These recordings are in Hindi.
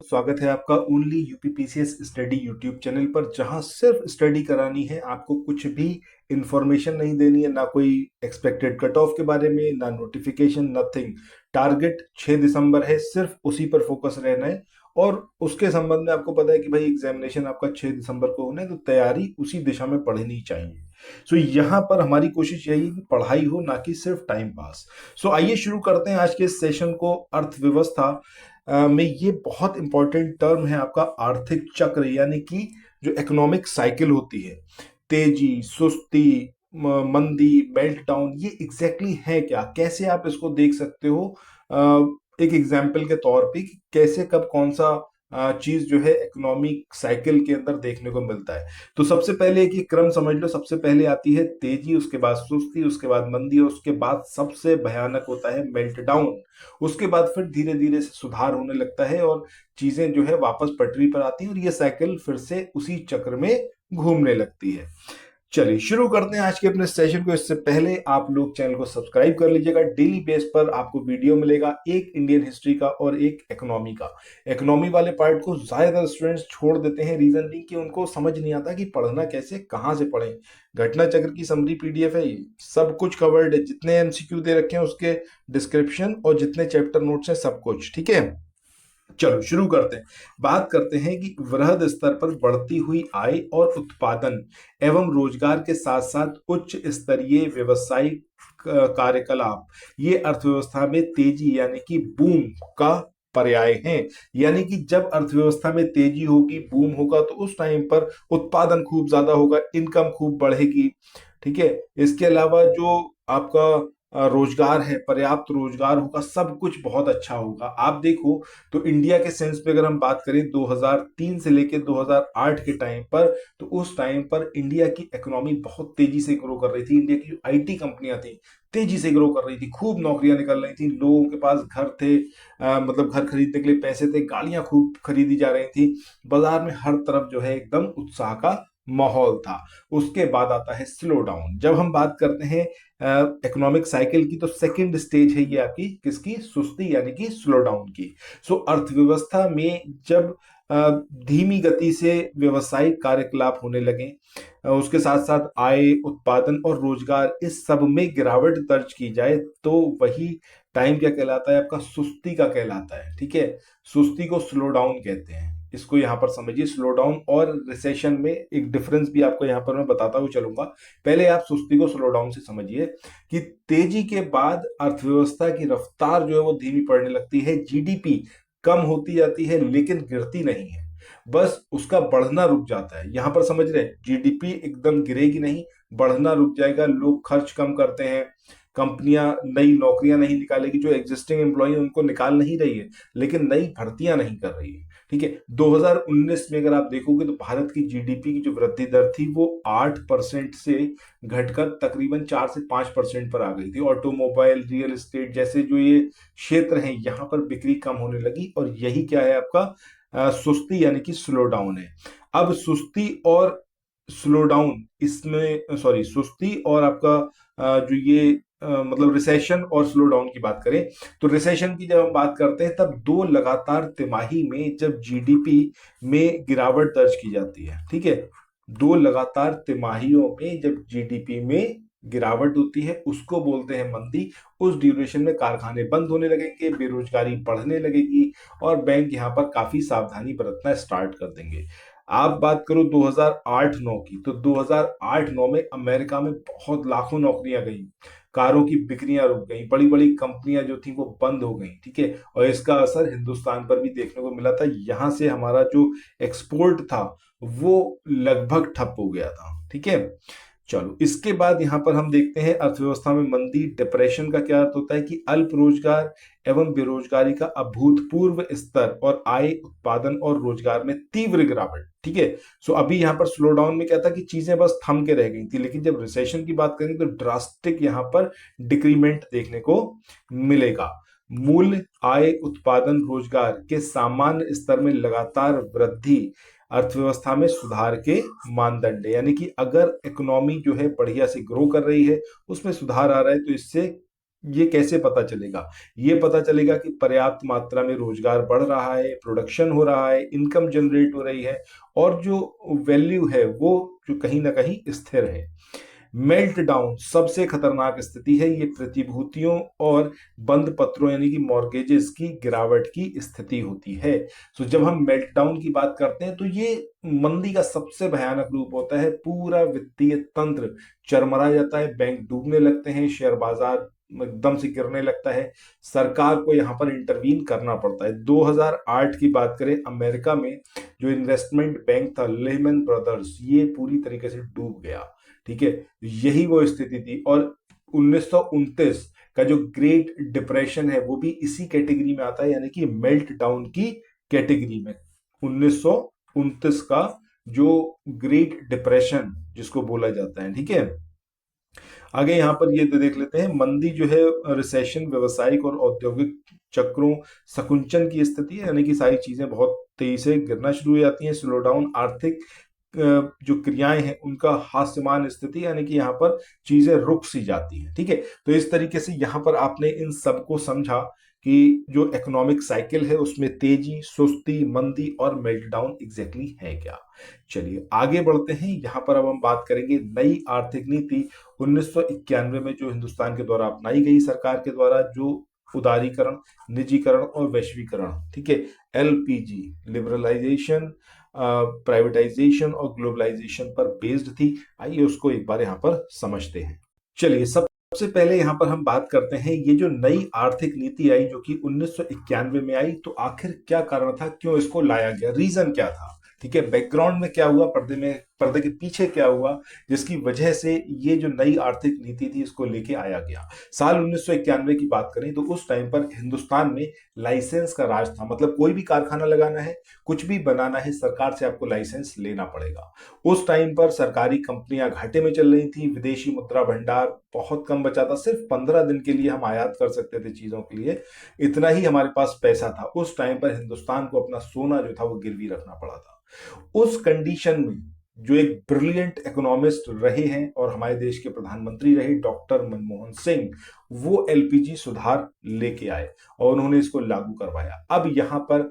स्वागत है आपका only UPPCS study YouTube channel पर, जहां सिर्फ स्टडी करानी है। आपको कुछ भी इंफॉर्मेशन नहीं देनी है, ना कोई एक्सपेक्टेड कट ऑफ के बारे में, ना नोटिफिकेशन, नथिंग। टारगेट 6 दिसंबर है, सिर्फ उसी पर फोकस रहना है। और उसके संबंध में आपको पता है कि भाई एग्जामिनेशन आपका 6 दिसंबर को होना है, तो तैयारी उसी दिशा में पढ़नी चाहिए। सो यहाँ पर हमारी कोशिश यही है कि पढ़ाई हो, ना कि सिर्फ टाइम पास। सो आइए शुरू करते हैं आज के इस सेशन को। अर्थव्यवस्था में ये बहुत इंपॉर्टेंट टर्म है आपका आर्थिक चक्र, यानी कि जो इकोनॉमिक साइकिल होती है, तेजी, सुस्ती, मंदी, मेल्टडाउन, ये एग्जैक्टली है क्या, कैसे आप इसको देख सकते हो एक एग्जाम्पल के तौर पे कि कैसे कब कौन सा चीज जो है इकोनॉमिक साइकिल के अंदर देखने को मिलता है। तो सबसे पहले एक ये क्रम समझ लो। सबसे पहले आती है तेजी, उसके बाद सुस्ती, उसके बाद मंदी, और उसके बाद सबसे भयानक होता है मेल्टडाउन। उसके बाद फिर धीरे धीरे से सुधार होने लगता है और चीजें जो है वापस पटरी पर आती है, और ये साइकिल फिर से उसी चक्र में घूमने लगती है। चलिए शुरू करते हैं आज के अपने सेशन को। इससे पहले आप लोग चैनल को सब्सक्राइब कर लीजिएगा। डेली बेस पर आपको वीडियो मिलेगा, एक इंडियन हिस्ट्री का और एक इकोनॉमी का। इकोनॉमी वाले पार्ट को ज्यादातर स्टूडेंट्स छोड़ देते हैं, रीजन भी कि उनको समझ नहीं आता कि पढ़ना कैसे, कहाँ से पढ़ें। घटना चक्र की समरी पीडीएफ है, ये सब कुछ कवर्ड है। जितने एमसीक्यू दे रखे हैं उसके डिस्क्रिप्शन और जितने चैप्टर नोट्स हैं सब कुछ, ठीक है। चलो शुरू करते हैं। बात करते हैं कि वृहद स्तर पर बढ़ती हुई आय और उत्पादन एवं रोजगार के साथ साथ उच्च स्तरीय व्यवसायिक कार्यकलाप, ये अर्थव्यवस्था में तेजी यानी कि बूम का पर्याय है। यानी कि जब अर्थव्यवस्था में तेजी होगी, बूम होगा, तो उस टाइम पर उत्पादन खूब ज्यादा होगा, इनकम खूब बढ़ेगी, ठीक है। इसके अलावा जो आपका रोजगार है, पर्याप्त रोजगार होगा, सब कुछ बहुत अच्छा होगा। आप देखो तो इंडिया के सेंस में अगर हम बात करें 2003 से लेकर 2008 के टाइम पर, तो उस टाइम पर इंडिया की इकोनॉमी बहुत तेजी से ग्रो कर रही थी। इंडिया की जो आईटी कंपनियां थी तेजी से ग्रो कर रही थी, खूब नौकरियां निकल रही थी, लोगों के पास घर थे, मतलब घर खरीदने के लिए पैसे थे, गाड़ियां खूब खरीदी जा रही थी, बाजार में हर तरफ जो है एकदम उत्साह का माहौल था। उसके बाद आता है स्लो डाउन। जब हम बात करते हैं इकोनॉमिक साइकिल की, तो सेकंड स्टेज है ये आपकी किसकी, सुस्ती यानी कि स्लो डाउन की। सो अर्थव्यवस्था में जब धीमी गति से व्यवसायिक कार्यकलाप होने लगे, उसके साथ साथ आय, उत्पादन और रोजगार, इस सब में गिरावट दर्ज की जाए, तो वही टाइम क्या कहलाता है आपका, सुस्ती का कहलाता है, ठीक है। सुस्ती को स्लो डाउन कहते हैं। इसको यहां पर समझिए, स्लो डाउन और रिसेशन में एक डिफरेंस भी आपको यहां पर मैं बताता हुआ चलूंगा। पहले आप सुस्ती को स्लो डाउन से समझिए कि तेजी के बाद अर्थव्यवस्था की रफ्तार जो है वो धीमी पड़ने लगती है, जीडीपी कम होती जाती है लेकिन गिरती नहीं है, बस उसका बढ़ना रुक जाता है। यहां पर समझ रहे हैं, जीडीपी एकदम गिरेगी नहीं, बढ़ना रुक जाएगा। लोग खर्च कम करते हैं, कंपनियां नई नौकरियां नहीं निकालेगी, जो एग्जिस्टिंग एम्प्लॉय उनको निकाल नहीं रही है, लेकिन नई भर्तियां नहीं कर रही है, ठीक है। 2019 में अगर आप देखोगे तो भारत की जीडीपी की जो वृद्धि दर थी वो 8% से घटकर तकरीबन 4 से 5% पर आ गई थी। ऑटोमोबाइल, रियल एस्टेट जैसे जो ये क्षेत्र हैं, यहां पर बिक्री कम होने लगी, और यही क्या है आपका सुस्ती यानी कि स्लो डाउन है। अब सुस्ती और स्लो डाउन इसमें, सॉरी, सुस्ती और आपका जो ये मतलब रिसेशन और स्लो डाउन की बात करें, तो रिसेशन की जब हम बात करते हैं तब दो लगातार तिमाही में जब जीडीपी में गिरावट दर्ज की जाती है, ठीक है। दो लगातार तिमाहियों में जब जीडीपी में गिरावट होती है उसको बोलते हैं मंदी। उस ड्यूरेशन में कारखाने बंद होने लगेंगे, बेरोजगारी बढ़ने लगेगी, और बैंक यहां पर काफी सावधानी बरतना स्टार्ट कर देंगे। आप बात करो 2008-9 की, तो 2008-9 में अमेरिका में बहुत लाखों नौकरियां गई, कारों की बिक्रियां रुक गई, बड़ी बड़ी कंपनियां जो थी वो बंद हो गई, ठीक है। और इसका असर हिंदुस्तान पर भी देखने को मिला था। यहां से हमारा जो एक्सपोर्ट था वो लगभग ठप हो गया था, ठीक है। चलो इसके बाद यहां पर हम देखते हैं अर्थव्यवस्था में मंदी, डिप्रेशन का क्या अर्थ होता है कि अल्प रोजगार एवं बेरोजगारी का अभूतपूर्व स्तर, और आय, उत्पादन और रोजगार में तीव्र गिरावट, ठीक है। सो अभी यहां पर स्लो डाउन में क्या था कि चीजें बस थम के रह गई थी, लेकिन जब रिसेशन की बात करेंगे तो ड्रास्टिक यहां पर डिक्रीमेंट देखने को मिलेगा। मूल्य, आय, उत्पादन, रोजगार के सामान्य स्तर में लगातार वृद्धि अर्थव्यवस्था में सुधार के मानदंड है। यानी कि अगर इकोनॉमी जो है बढ़िया से ग्रो कर रही है, उसमें सुधार आ रहा है, तो इससे ये कैसे पता चलेगा? ये पता चलेगा कि पर्याप्त मात्रा में रोजगार बढ़ रहा है, प्रोडक्शन हो रहा है, इनकम जनरेट हो रही है, और जो वैल्यू है वो जो कहीं ना कहीं स्थिर है। मेल्ट डाउन सबसे खतरनाक स्थिति है, ये प्रतिभूतियों और बंद पत्रों यानी कि मॉर्गेजेस की गिरावट की स्थिति होती है। तो जब हम मेल्ट डाउन की बात करते हैं तो ये मंदी का सबसे भयानक रूप होता है। पूरा वित्तीय तंत्र चरमरा जाता है, बैंक डूबने लगते हैं, शेयर बाजार एकदम से गिरने लगता है, सरकार को यहां पर इंटरवीन करना पड़ता है। 2008 की बात करें, अमेरिका में जो इन्वेस्टमेंट बैंक था लेहमैन ब्रदर्स, ये पूरी तरीके से डूब गया। ठीक है, यही वो स्थिति थी। और 1929 का जो ग्रेट डिप्रेशन है वो भी इसी कैटेगरी में आता है, यानी कि मेल्ट डाउन की कैटेगरी में। 1929 का जो ग्रेट डिप्रेशन जिसको बोला जाता है। ठीक है, आगे यहाँ पर ये देख लेते हैं, मंदी जो है रिसेशन व्यवसायिक और औद्योगिक चक्रों सकुंचन की स्थिति है, यानी कि सारी चीजें बहुत तेजी से गिरना शुरू हो जाती हैं। स्लो डाउन आर्थिक जो क्रियाएं हैं उनका हास्यमान स्थिति, यानी कि यहाँ पर चीजें रुक सी जाती हैं। ठीक है, तो इस तरीके से यहाँ पर आपने इन सबको समझा कि जो इकोनॉमिक साइकिल है उसमें तेजी, सुस्ती, मंदी और मेल्टडाउन एग्जैक्टली है क्या। चलिए आगे बढ़ते हैं। यहाँ पर अब हम बात करेंगे नई आर्थिक नीति 1991 में जो हिंदुस्तान के द्वारा अपनाई गई सरकार के द्वारा, जो उदारीकरण, निजीकरण और वैश्वीकरण, ठीक है, एलपीजी, लिबरलाइजेशन, प्राइवेटाइजेशन और ग्लोबलाइजेशन पर बेस्ड थी। आइए उसको एक बार यहाँ पर समझते हैं। चलिए सबसे पहले यहाँ पर हम बात करते हैं, ये जो नई आर्थिक नीति आई जो कि 1991 में आई, तो आखिर क्या कारण था, क्यों इसको लाया गया, रीजन क्या था। ठीक है, बैकग्राउंड में क्या हुआ, पर्दे के पीछे क्या हुआ जिसकी वजह से ये जो नई आर्थिक नीति थी इसको लेके आया गया। साल 1991 की बात करें तो उस टाइम पर हिंदुस्तान में लाइसेंस का राज था। मतलब कोई भी कारखाना लगाना है, कुछ भी बनाना है, सरकार से आपको लाइसेंस लेना पड़ेगा। उस टाइम पर सरकारी कंपनियां घाटे में चल रही थी, विदेशी मुद्रा भंडार बहुत कम बचा था, सिर्फ 15 दिन के लिए हम आयात कर सकते थे चीजों के लिए, इतना ही हमारे पास पैसा था। उस टाइम पर हिंदुस्तान को अपना सोना जो था वो गिरवी रखना पड़ा था। उस कंडीशन में जो एक ब्रिलियंट इकोनॉमिस्ट रहे हैं और हमारे देश के प्रधानमंत्री रहे डॉक्टर मनमोहन सिंह, वो एलपीजी सुधार लेके आए और उन्होंने इसको लागू करवाया। अब यहां पर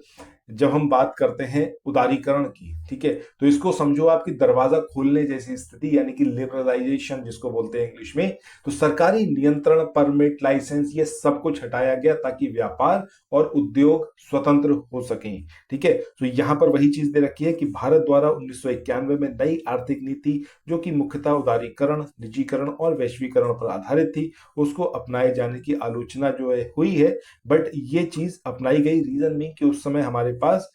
जब हम बात करते हैं उदारीकरण की, ठीक है, तो इसको समझो आपकी दरवाजा खोलने जैसी स्थिति, यानी कि लिबरलाइजेशन जिसको बोलते हैं इंग्लिश में। तो सरकारी नियंत्रण, परमिट, लाइसेंस, ये सब कुछ हटाया गया ताकि व्यापार और उद्योग स्वतंत्र हो सकें। ठीक है, तो यहां पर वही चीज दे रखी है कि भारत द्वारा 1991 में नई आर्थिक नीति जो कि मुख्यतः उदारीकरण, निजीकरण और वैश्वीकरण पर आधारित थी, उसको अपनाए जाने की आलोचना जो है हुई है। बट ये चीज अपनाई गई रीजन में कि उस समय हमारे पास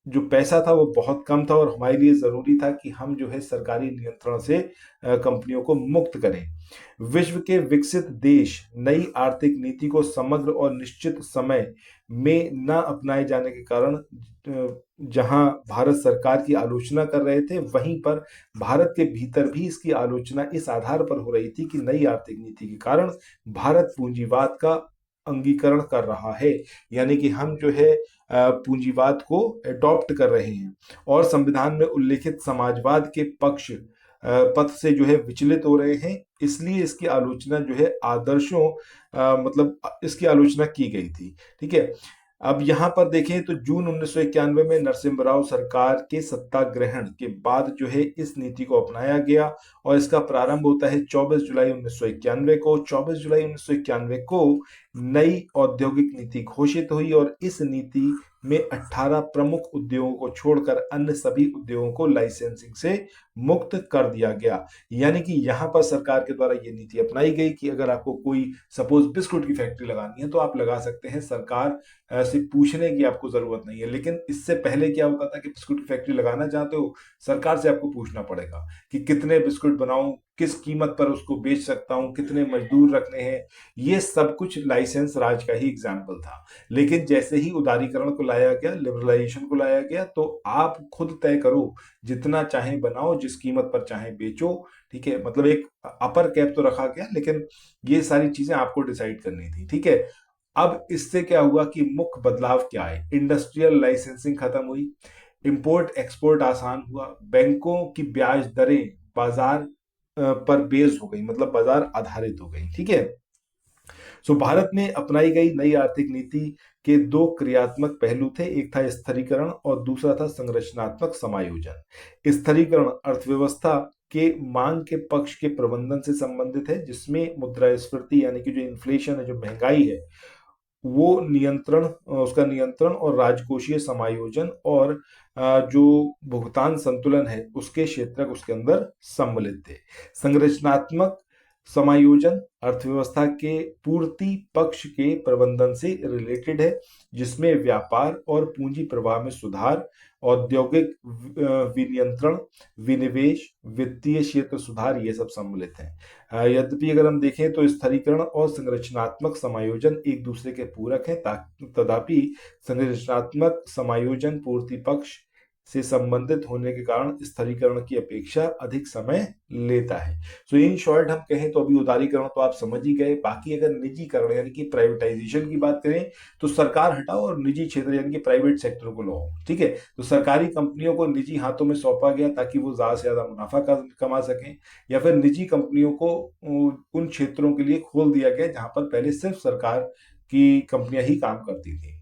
जो पैसा था वो बहुत कम था और हमारे लिए जरूरी था कि हम जो है सरकारी नियंत्रण से कंपनियों को मुक्त करें। विश्व के विकसित देश नई आर्थिक नीति को समग्र और निश्चित समय में न अपनाए जाने के कारण जहां भारत सरकार की आलोचना कर रहे थे, वहीं पर भारत के भीतर भी इसकी आलोचना इस आधार पर हो रही थी कि नई आर्थिक नीति के कारण भारत पूंजीवाद का अंगीकरण कर रहा है, यानी कि हम जो है पूंजीवाद को अडॉप्ट कर रहे हैं और संविधान में उल्लेखित समाजवाद के पक्ष पथ से जो है विचलित हो रहे हैं। इसलिए इसकी आलोचना जो है आदर्शों मतलब इसकी आलोचना की गई थी। ठीक है, अब यहां पर देखें तो जून 1991 में नरसिम्हा सरकार के सत्ता ग्रहण के बाद जो है इस नीति को अपनाया गया और इसका प्रारंभ होता है 24 जुलाई 1991 को। 24 जुलाई 1991 को नई औद्योगिक नीति घोषित हुई और इस नीति में 18 प्रमुख उद्योगों को छोड़कर अन्य सभी उद्योगों को लाइसेंसिंग से मुक्त कर दिया गया। यानी कि यहां पर सरकार के द्वारा यह नीति अपनाई गई कि अगर आपको कोई सपोज बिस्कुट की फैक्ट्री लगानी है तो आप लगा सकते हैं, सरकार से पूछने की आपको जरूरत नहीं है। लेकिन इससे पहले क्या होता था कि बिस्कुट की फैक्ट्री लगाना चाहते हो, सरकार से आपको पूछना पड़ेगा कि कितने बिस्कुट बनाऊं, किस कीमत पर उसको बेच सकता हूं, कितने मजदूर रखने हैं। ये सब कुछ लाइसेंस राज का ही एग्जाम्पल था। लेकिन जैसे ही उदारीकरण को लाया गया, लिबरलाइजेशन को लाया गया, तो आप खुद तय करो, जितना चाहे बनाओ, जिस कीमत पर चाहे बेचो। ठीक है, मतलब एक अपर कैप तो रखा गया, लेकिन ये सारी चीजें आपको डिसाइड करनी थी। ठीक है, अब इससे क्या हुआ कि मुख्य बदलाव क्या है, इंडस्ट्रियल लाइसेंसिंग खत्म हुई, इंपोर्ट एक्सपोर्ट आसान हुआ, बैंकों की ब्याज दरें बाजार पर बेस्ड हो गई, मतलब बाजार आधारित हो गई। ठीक है, सो भारत में अपनाई गई नई आर्थिक नीति के दो क्रियात्मक पहलू थे, एक था स्थिरीकरण और दूसरा था संरचनात्मक समायोजन। स्थिरीकरण अर्थव्यवस्था के मांग के पक्ष के प्रबंधन से संबंधित है, जिसमें मुद्रास्फीति यानी कि जो इन्फ्लेशन है, जो महंगाई है, वो नियंत्रण, उसका नियंत्रण और राजकोषीय समायोजन और जो भुगतान संतुलन है उसके क्षेत्रक उसके अंदर सम्मिलित थे। संरचनात्मक समायोजन अर्थव्यवस्था के पूर्ति पक्ष के प्रबंधन से रिलेटेड है, जिसमें व्यापार और पूंजी प्रवाह में सुधार, औद्योगिक विनियंत्रण, विनिवेश, वित्तीय क्षेत्र सुधार, ये सब सम्मिलित हैं। यद्यपि अगर हम देखें तो स्थिरीकरण और संरचनात्मक समायोजन एक दूसरे के पूरक हैं, तथापि संरचनात्मक समायोजन पूर्ति पक्ष से संबंधित होने के कारण स्थिरीकरण की अपेक्षा अधिक समय लेता है। सो इन शॉर्ट हम कहें तो अभी उदारीकरण तो आप समझ ही गए। बाकी अगर निजीकरण यानी कि प्राइवेटाइजेशन की बात करें तो सरकार हटाओ और निजी क्षेत्र यानी कि प्राइवेट सेक्टर को लो, ठीक है। तो सरकारी कंपनियों को निजी हाथों में सौंपा गया ताकि वो ज्यादा से ज्यादा मुनाफा कमा सकें, या फिर निजी कंपनियों को उन क्षेत्रों के लिए खोल दिया गया जहां पर पहले सिर्फ सरकार की कंपनियां ही काम करती थी।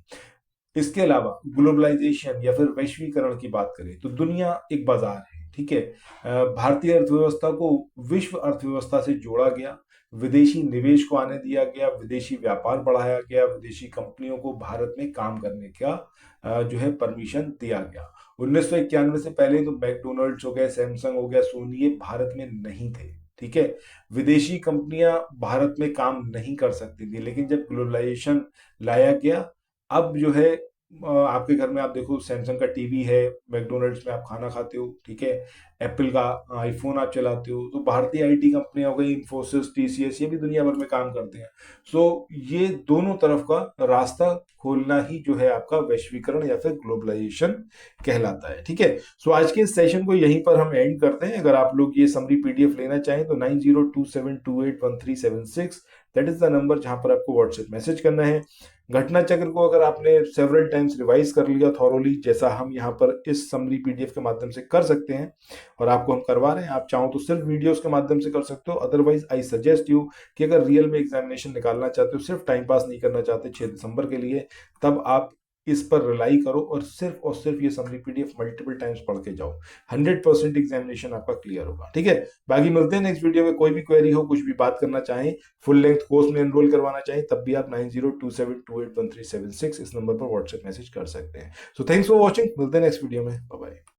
इसके अलावा ग्लोबलाइजेशन या फिर वैश्वीकरण की बात करें तो दुनिया एक बाजार है, ठीक है। भारतीय अर्थव्यवस्था को विश्व अर्थव्यवस्था से जोड़ा गया, विदेशी निवेश को आने दिया गया, विदेशी व्यापार बढ़ाया गया, विदेशी कंपनियों को भारत में काम करने का जो है परमिशन दिया गया। 1991 से पहले तो मैकडोनल्ड्स हो गया, सैमसंग हो गया, सोनी, ये भारत में नहीं थे, ठीक है। विदेशी कंपनियां भारत में काम नहीं कर सकती थी, लेकिन जब ग्लोबलाइजेशन लाया गया, अब जो है आपके घर में आप देखो सैमसंग का टीवी है, मैकडोनल्ड्स में आप खाना खाते हो, ठीक है, एप्पल का आईफोन आप चलाते हो। तो भारतीय आईटी कंपनियां हो गई, इंफोसिस, टीसीएस, ये भी दुनिया भर में काम करते हैं। सो ये दोनों तरफ का रास्ता खोलना ही जो है आपका वैश्वीकरण या फिर ग्लोबलाइजेशन कहलाता है, ठीक है। सो आज के इस सेशन को यहीं पर हम एंड करते हैं। अगर आप लोग ये समरी पीडीएफ लेना चाहें तो 9027281376 दैट इज द नंबर जहां पर आपको व्हाट्सएप मैसेज करना है। घटना चक्र को अगर आपने सेवरल टाइम्स रिवाइज कर लिया थॉरोली, जैसा हम यहाँ पर इस समरी पीडीएफ के माध्यम से कर सकते हैं और आपको हम करवा रहे हैं, आप चाहो तो सिर्फ वीडियोस के माध्यम से कर सकते हो। अदरवाइज आई सजेस्ट यू कि अगर रियल में एग्जामिनेशन निकालना चाहते हो, सिर्फ टाइम पास नहीं करना चाहते 6 दिसंबर के लिए, तब आप इस पर रिलाई करो और सिर्फ ये समरी पीडीएफ मल्टीपल टाइम्स पढ़ के जाओ। 100% एग्जामिनेशन आपका क्लियर होगा, ठीक है। बाकी मिलते हैं नेक्स्ट वीडियो में। कोई भी क्वेरी हो, कुछ भी बात करना चाहें, फुल लेंथ कोर्स में एनरोल करवाना चाहें, तब भी आप 9027281376 इस नंबर पर व्हाट्सएप मैसेज कर सकते हैं। सो थैंक्स फॉर वॉचिंग, मिलते हैं नेक्स्ट वीडियो में, बाय बाय।